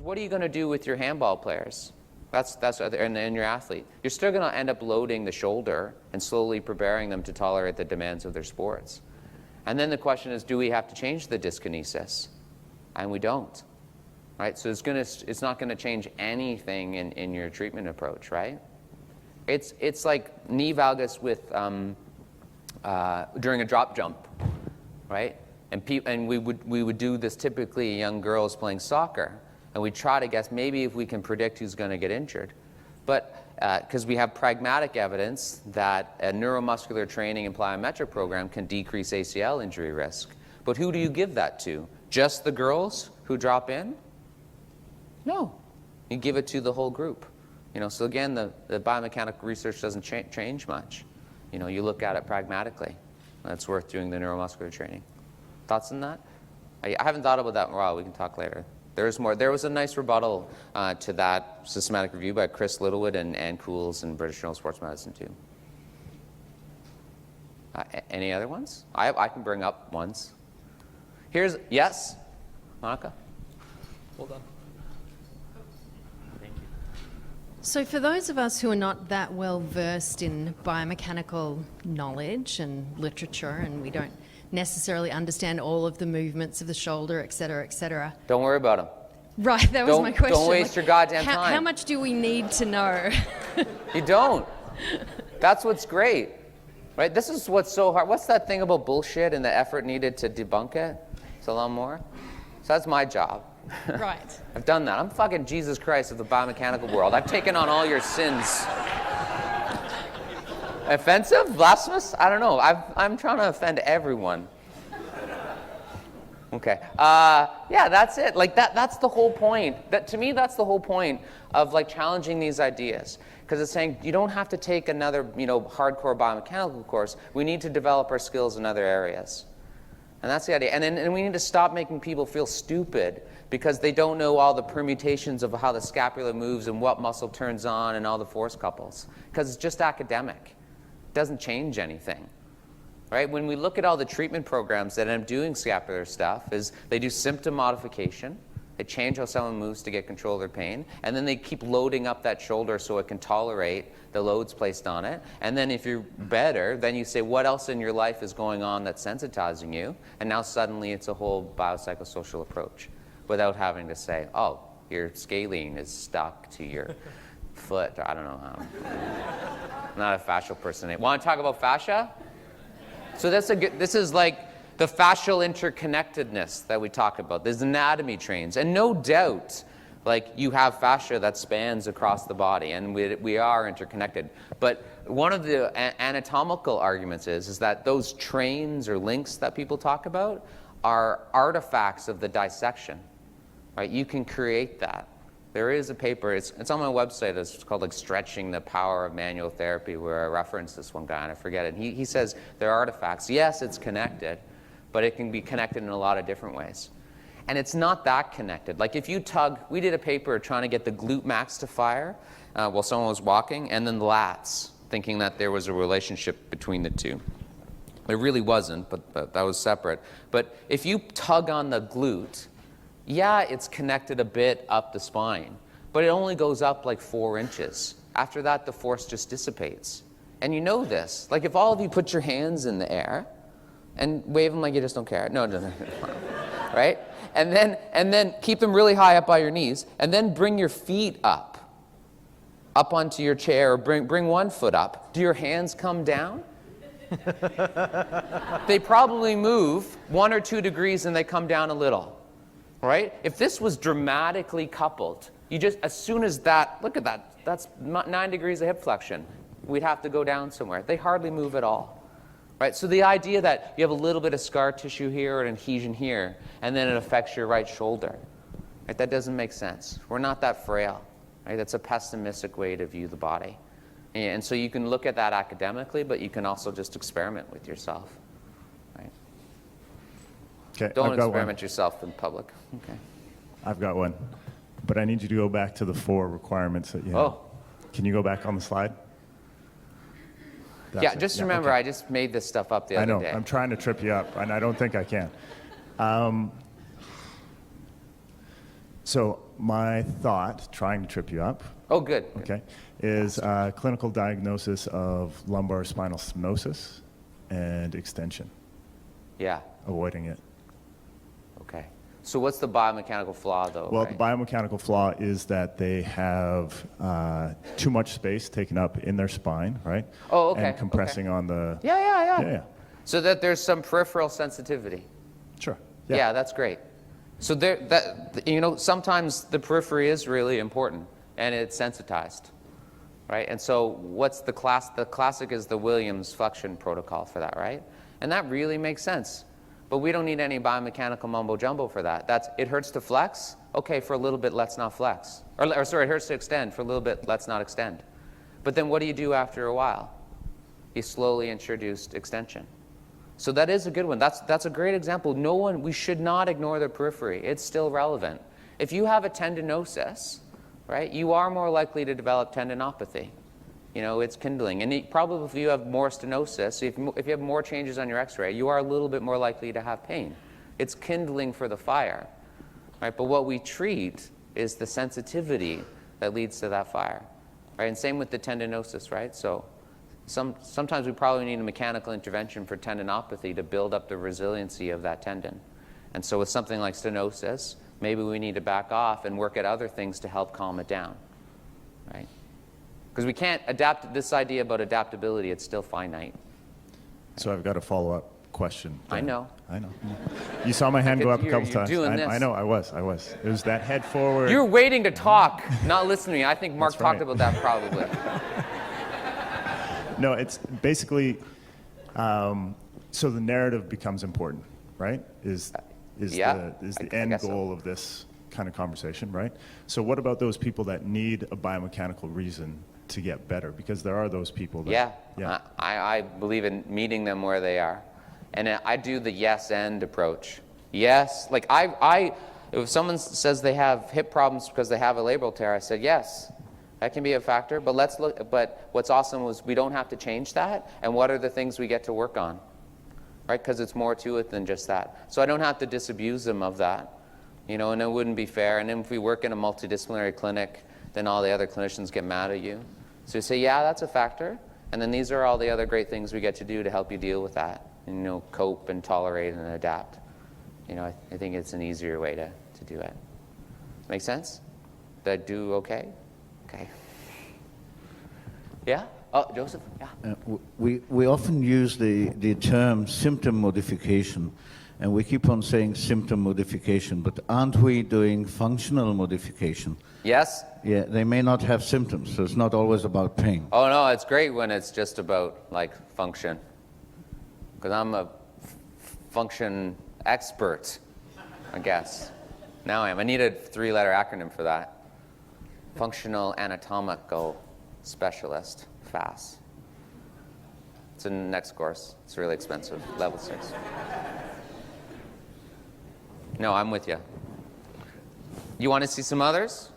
what are you going to do with your handball players? And your athlete. You're still going to end up loading the shoulder and slowly preparing them to tolerate the demands of their sports. And then the question is, do we have to change the dyskinesis? And we don't. Right? So it's not going to change anything in your treatment approach, right? It's like knee valgus with during a drop jump, right? And we would do this typically young girls playing soccer, and we try to guess maybe if we can predict who's going to get injured, but because we have pragmatic evidence that a neuromuscular training and plyometric program can decrease ACL injury risk. But who do you give that to? Just the girls who drop in? No, you give it to the whole group. So again, the biomechanical research doesn't change much. You look at it pragmatically. That's worth doing the neuromuscular training. Thoughts on that? I haven't thought about that in a while. We can talk later. There's more. There was a nice rebuttal to that systematic review by Chris Littlewood and Ann Cools in British Journal of Sports Medicine too. Any other ones? I can bring up ones. Yes, Monica? Hold on. So for those of us who are not that well versed in biomechanical knowledge and literature, and we don't necessarily understand all of the movements of the shoulder, et cetera, Don't worry about them. Right, that was my question. Don't waste your goddamn time. How much do we need to know? You don't. That's what's great, right? This is what's so hard. What's that thing about bullshit and the effort needed to debunk it? It's a lot more. So that's my job. Right. I've done that. I'm fucking Jesus Christ of the biomechanical world. I've taken on all your sins. Offensive? Blasphemous? I don't know. I'm trying to offend everyone. Okay. Yeah, that's it. Like that's the whole point. To me, that's the whole point of like challenging these ideas. Because it's saying you don't have to take another, hardcore biomechanical course. We need to develop our skills in other areas. And that's the idea. And we need to stop making people feel stupid because they don't know all the permutations of how the scapula moves and what muscle turns on and all the force couples. Because it's just academic. It doesn't change anything. Right? When we look at all the treatment programs that end up doing scapular stuff, is they do symptom modification. They change how someone moves to get control of their pain. And then they keep loading up that shoulder so it can tolerate the loads placed on it. And then if you're better, then you say, what else in your life is going on that's sensitizing you? And now suddenly it's a whole biopsychosocial approach without having to say, oh, your scalene is stuck to your foot. I don't know how. I'm not a fascial person. Want to talk about fascia? So this is like the fascial interconnectedness that we talk about. There's anatomy trains. And no doubt, like you have fascia that spans across the body, and we are interconnected. But one of the anatomical arguments is that those trains or links that people talk about are artifacts of the dissection. Right? You can create that. There is a paper, it's on my website, it's called like Stretching the Power of Manual Therapy, where I reference this one guy and I forget it. He says they're artifacts. Yes, it's connected, but it can be connected in a lot of different ways. And it's not that connected. Like if you tug, we did a paper trying to get the glute max to fire while someone was walking, and then the lats, thinking that there was a relationship between the two. There really wasn't, but that was separate. But if you tug on the glute, yeah, it's connected a bit up the spine, but it only goes up like 4 inches. After that, the force just dissipates. And you know this. Like if all of you put your hands in the air and wave them like you just don't care. No. Right? And then keep them really high up by your knees, and then bring your feet up onto your chair, or bring one foot up. Do your hands come down? They probably move 1 or 2 degrees and they come down a little. Right? If this was dramatically coupled, you just, as soon as that, look at that, that's 9 degrees of hip flexion. We'd have to go down somewhere. They hardly move at all. Right? So the idea that you have a little bit of scar tissue here or an adhesion here, and then it affects your right shoulder, right? That doesn't make sense. We're not that frail. Right? That's a pessimistic way to view the body. And so you can look at that academically, but you can also just experiment with yourself. Okay, Don't experiment yourself in public. Okay. I've got one. But I need you to go back to the 4 requirements that you have. Oh. Can you go back on the slide? That's yeah, it. just remember, okay. I just made this stuff up the other day. I know. I'm trying to trip you up, and I don't think I can. So my thought, trying to trip you up, Oh, good. okay, is clinical diagnosis of lumbar spinal stenosis and extension, Yeah. avoiding it. Okay. So what's the biomechanical flaw, though? Well, right? the biomechanical flaw is that they have too much space taken up in their spine, right? Oh, okay, And compressing on the. Yeah. Yeah. So that there's some peripheral sensitivity. Sure. Yeah, that's great. So sometimes the periphery is really important, and it's sensitized, right? And so what's the class? The classic is the Williams flexion protocol for that, right? And that really makes sense. But we don't need any biomechanical mumbo jumbo for that. It hurts to flex. Okay, for a little bit, let's not flex. Or sorry, it hurts to extend. For a little bit, let's not extend. But then what do you do after a while? You slowly introduce extension. So that is a good one. That's a great example. We should not ignore the periphery. It's still relevant. If you have a tendinosis, right, you are more likely to develop tendinopathy. It's kindling. And probably if you have more stenosis, if you have more changes on your x-ray, you are a little bit more likely to have pain. It's kindling for the fire, right? But what we treat is the sensitivity that leads to that fire, right? And same with the tendinosis, right? So sometimes we probably need a mechanical intervention for tendinopathy to build up the resiliency of that tendon. And so with something like stenosis, maybe we need to back off and work at other things to help calm it down, right? Because we can't adapt this idea about adaptability, it's still finite. So I've got a follow-up question. I know. You saw my hand go up a couple you're times. doing this. I know, I was. It was that head forward. You're waiting to talk, not listening to me. I think Mark That's right. talked about that probably. No, it's basically, so the narrative becomes important, right? Is Yeah, the I end guess so. goal of this kind of conversation, right? So what about those people that need a biomechanical reason to get better? Because there are those people that... Yeah. I believe in meeting them where they are. And I do the yes and approach. Yes, like if someone says they have hip problems because they have a labral tear, I said yes. That can be a factor, but let's look. But what's awesome was we don't have to change that. And what are the things we get to work on, right? Because it's more to it than just that. So I don't have to disabuse them of that, and it wouldn't be fair. And then if we work in a multidisciplinary clinic, then all the other clinicians get mad at you. So you say, yeah, that's a factor. And then these are all the other great things we get to do to help you deal with that, and, cope and tolerate and adapt. I think it's an easier way to do it. Make sense? Did I do okay? Okay. Yeah? Oh, Joseph? Yeah. We often use the term symptom modification, and we keep on saying symptom modification, but aren't we doing functional modification? Yes? Yeah, they may not have symptoms, so it's not always about pain. Oh, no, it's great when it's just about, function. Because I'm a function expert, I guess. Now I am. I need a 3-letter acronym for that. Functional Anatomical Specialist, FAS. It's in the next course. It's really expensive, level 6. No, I'm with you. You want to see some others?